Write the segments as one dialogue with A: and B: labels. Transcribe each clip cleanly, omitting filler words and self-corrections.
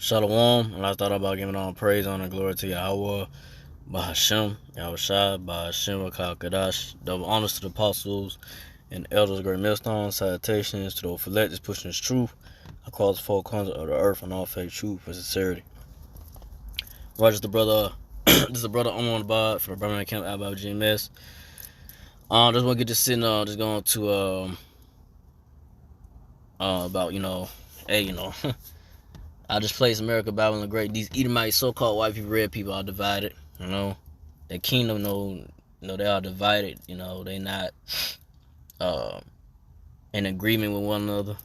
A: Shalom, and I thought about giving all praise, honor, and glory to Yahweh, Bahashem, Yahushua, Bahashem, Rakal Kadash, double honors to the apostles and elders of great millstones, salutations to those electors pushing this truth across the four corners of the earth and all faith, truth, and sincerity. Roger, the brother, this is the brother I'm on the bod for the Birmingham Camp Alabama GMS. Just want to get this sitting on, just going to, about, I just place America, Babylon the Great. These Edomite so-called white people, red people are divided. The kingdom, they are divided. They not in agreement with one another.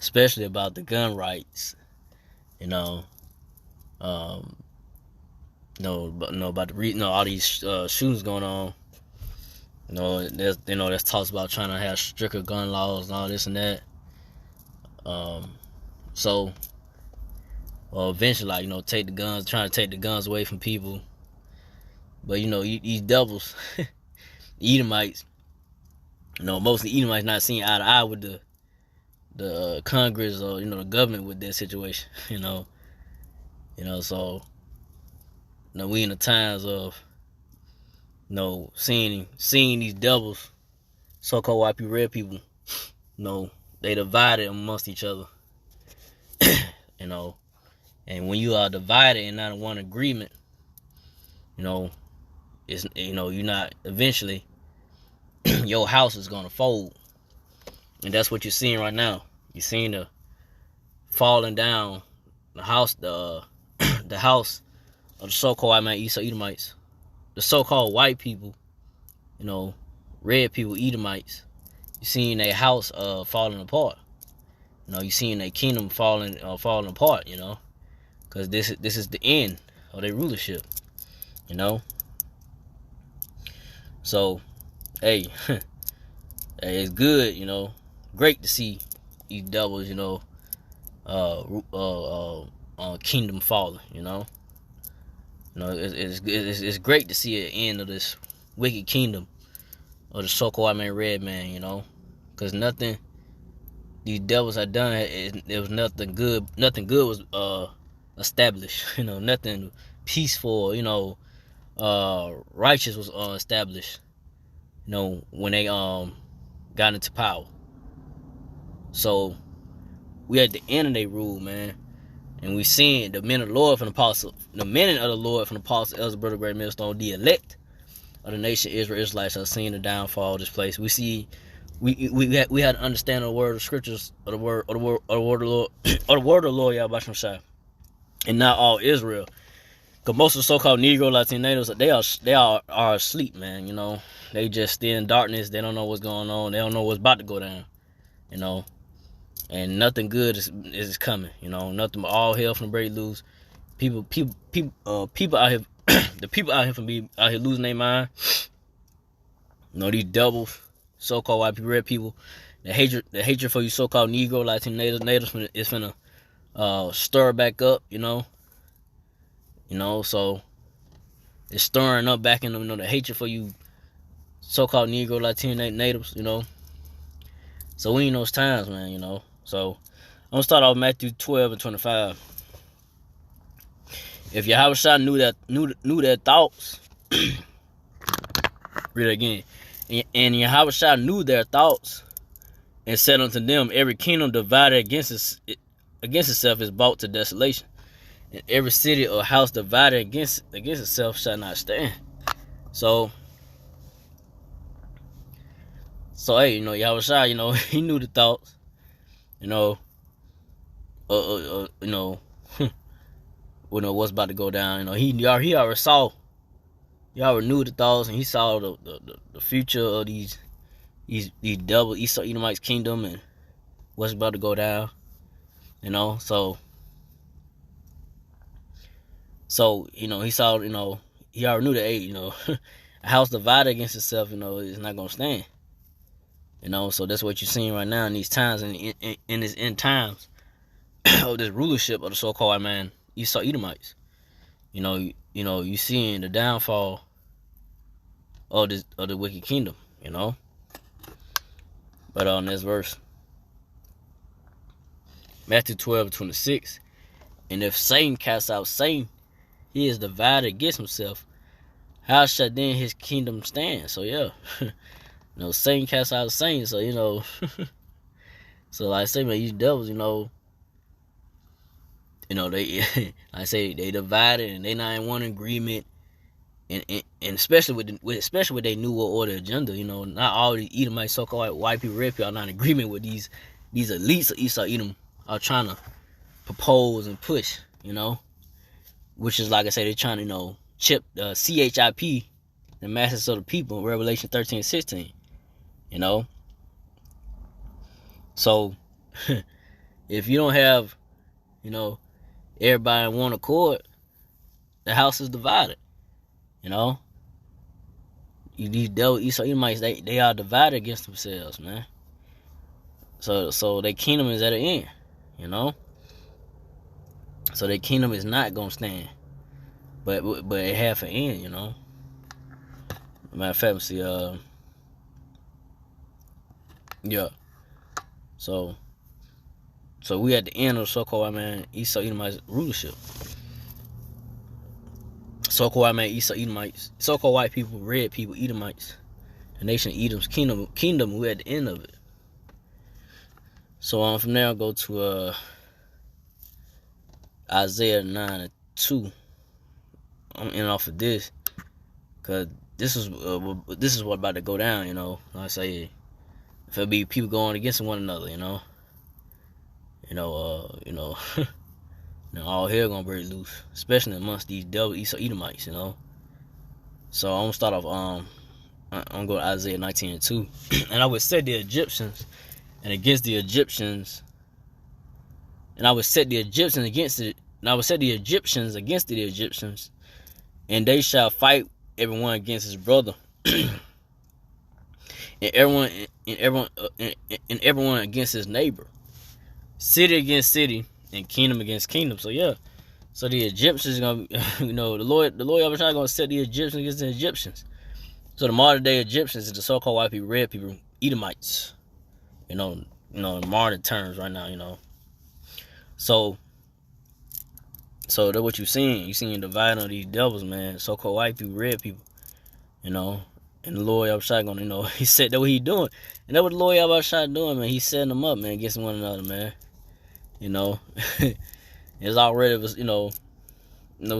A: Especially about the gun rights. About the all these shootings going on. There's talks about trying to have stricter gun laws and all this and that. So, eventually, trying to take the guns away from people. But, these devils, Edomites, most of the Edomites not seeing eye to eye with the Congress or, the government with that situation, so, we in the times of, seeing these devils, so-called white people, red people, they divided amongst each other. And when you are divided and not in one agreement, it's you're not, eventually your house is gonna fold. And that's what you're seeing right now. You're seeing the falling down the house, the house of the so-called Easu Edomites. The so-called white people, red people, Edomites. You're seeing their house falling apart. You're seeing their kingdom falling apart, because this is the end of their rulership, So, hey, it's good, great to see these devils, kingdom falling, it's great to see the end of this wicked kingdom of the so-called red man, because nothing these devils had done, there was nothing good. Nothing good was established. Nothing peaceful. Righteous was established. When they got into power. So we at the end of their rule, man, and we seeing the men of the Lord from the apostle, the men of the Lord from the apostle, Elder Brother Great Millstone, the elect of the nation Israel, Israelites are seeing the downfall of this place. We see. We had to understand the word of scriptures, or the word of the Lord, or the word of the Lord, Yahweh Shai, and not all Israel. Cause most of the so-called Negro, Latino natives, they are asleep, man. They just still in darkness. They don't know what's going on. They don't know what's about to go down. And nothing good is coming. Nothing but all hell from break loose. People out here, the people out here losing their mind. These devils. So-called white people, red people, the hatred for you so-called Negro, Latino natives is finna stir back up, so it's stirring up back in the hatred for you so-called Negro, Latino natives, So we in those times, man, So I'm gonna start off with Matthew 12 and 25. If Yahushua knew their thoughts, read it again. And Yahushua knew their thoughts, and said unto them, every kingdom divided against itself is brought to desolation, and every city or house divided against itself shall not stand. So hey, Yahushua, he knew the thoughts, what's about to go down. He already saw. He already knew the thoughts, and he saw the future of these double Edomites kingdom and what's about to go down. So he saw. He already knew that. A house divided against itself, is not gonna stand. So that's what you're seeing right now in these times, and in this end times of this rulership of the so-called Esau Edomites. You seeing the downfall of the wicked kingdom, But on this verse, Matthew 12:26, And if Satan casts out Satan, he is divided against himself. How shall then his kingdom stand? So yeah, Satan casts out Satan. So so like I say, man, these devils, they like I say, they divided and they not in one agreement. And especially with their new world order agenda, not all the Edomite so-called white people, red people are not in agreement with these elites of Esau Edom are trying to propose and push, which is like I say, they're trying to chip CHIP, the masses of the people, Revelation 13:16, So if you don't have everybody in one accord, the house is divided. These devil Esau Edomites, they are divided against themselves, man. So their kingdom is at an end, So their kingdom is not gonna stand, but it have an end, Matter of fact, see, yeah. So we at the end of the so-called Esau Edomites rulership. So-called Esau Edomites, so-called white people, red people, Edomites, the nation of Edom's kingdom. We're at the end of it. So from there I'll go to Isaiah 9:2. I'm in off of this because this is what about to go down. Like I say, if it be people going against one another, all hell gonna break loose, especially amongst these devil Esau Edomites, So I'm gonna start off. I'm gonna go to Isaiah 19:2, and I would set the Egyptians against the Egyptians, and I would set the Egyptians against it, and I would set the Egyptians against the Egyptians, and they shall fight everyone against his brother, and everyone against his neighbor, city against city, and kingdom against kingdom. So yeah, so the Egyptians gonna, the Lord Yahushua gonna set the Egyptians against the Egyptians. So the modern day Egyptians is the so-called white people, red people, Edomites. In modern terms right now. So that's what you're seeing. You're seeing dividing of these devils, man. So-called white people, red people. And the Lord Yahushua gonna, he said that what he doing, and that what the Lord Yahushua doing, man. He's setting them up, man, against one another, man. It's already was, what's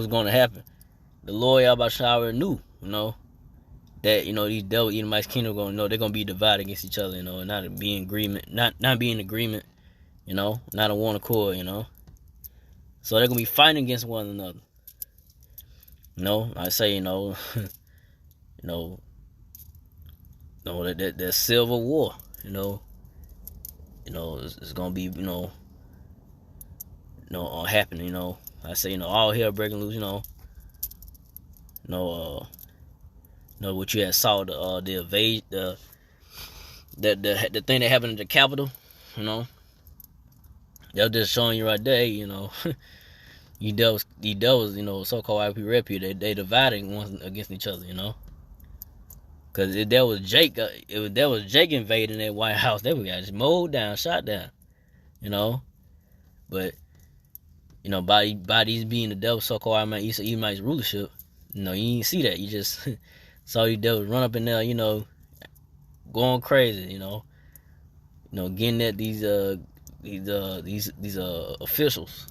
A: going to happen. The Lord Yahushua already knew, that these devil Edomites kingdom they're gonna be divided against each other, and not be in agreement, not be in agreement, not in one accord, So they're gonna be fighting against one another. I say, that civil war, it's gonna be, happening, I say, all hell breaking loose, what you had saw the evade the thing that happened at the Capitol, they're just showing you right there, these devils, so-called white people, red people, they dividing one against each other, because if there was Jake invading that White House, they would got just mowed down, shot down, but by these being the devil, so-called Esau Edomites rulership, you ain't see that. You just saw these devils run up in there, going crazy, getting at these officials,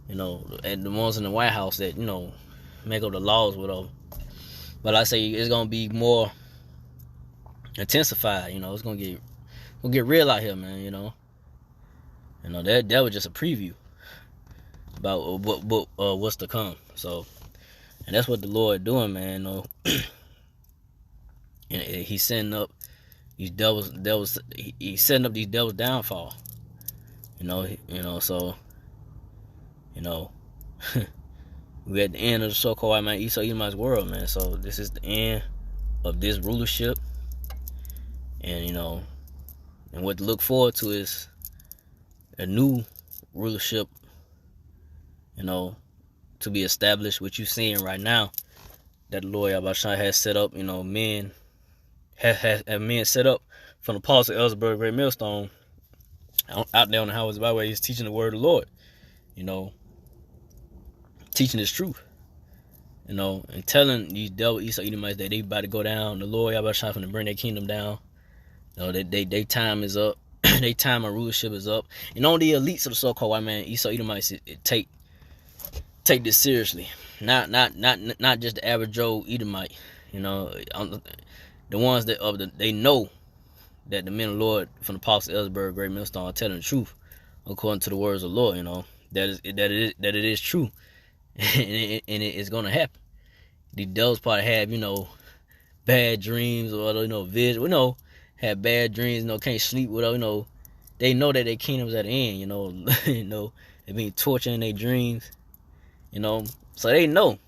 A: and the ones in the White House that make up the laws, whatever. But I say it's gonna be more intensified. It's gonna get real out here, man. That was just a preview about what's to come. So, and that's what the Lord doing, man. And he's setting up these devils. He's setting up these devils' downfall. So, we're at the end of the so-called Esau Edomite's world, man. So this is the end of this rulership, and and what to look forward to is a new rulership, to be established. What you're seeing right now, that the Lord Yahushua has set up, men have men set up from the Paul to Ellsberg Great Millstone out there on the highways byway. He's teaching the word of the Lord, teaching this truth, and telling these devil Easu Edomites that they about to go down. The Lord y'all trying to bring their kingdom down. They time is up. Their time of rulership is up. And on the elites of the so-called white man, Easu Edomites, take this seriously. Not just the average Joe Edomite. The ones that they know that the men of the Lord from the Apostle Ellsberg, Great Millstone, are telling the truth according to the words of the Lord. That it is true, and it is gonna happen. The devils probably have bad dreams or vision. Have bad dreams. Can't sleep without. They know that their kingdom's at the end. They being tortured in their dreams. So they know.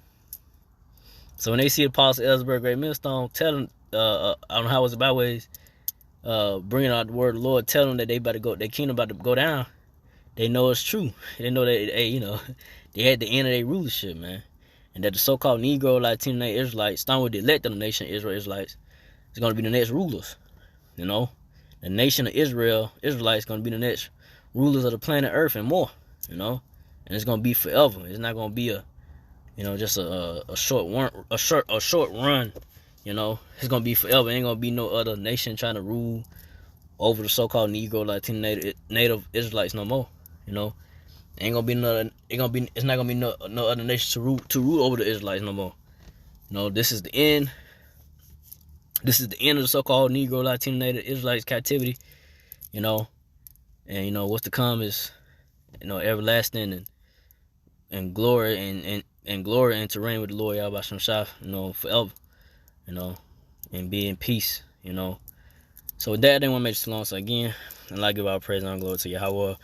A: So when they see Apostle Ellsberg, Great Millstone, telling I don't know how it's about ways, bringing out the word of the Lord, telling them that they about to go, their kingdom about to go down. They know it's true. They know that they at the end of their rulership, man, and that the so-called Negro, Latino, Israelites, starting with the elect of the nation, Israelites, is going to be the next rulers. The nation of Israel, Israelites, going to be the next rulers of the planet Earth and more. And it's going to be forever. It's not going to be just a short run. It's going to be forever. Ain't going to be no other nation trying to rule over the so-called Negro, Latino, Native Israelites no more. Ain't gonna be another. It's not gonna be no other nation to rule over the Israelites no more. This is the end. This is the end of the so-called Negro, Latino, Native Israelites captivity. And what's to come is everlasting and glory and glory and to reign with the Lord Yahweh Shah, forever. And be in peace. So with that, I didn't want to make this too long. So again, I'd like to give our praise and glory to Yahweh,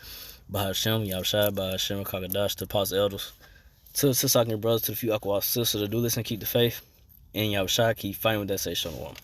A: Bahashem, Yahushua, Bahashem, Kakadash, to the apostle elders, to the sister brothers, to the few Akwa sisters that do listen, keep the faith, and Yahushua, keep fighting with that say Shalom.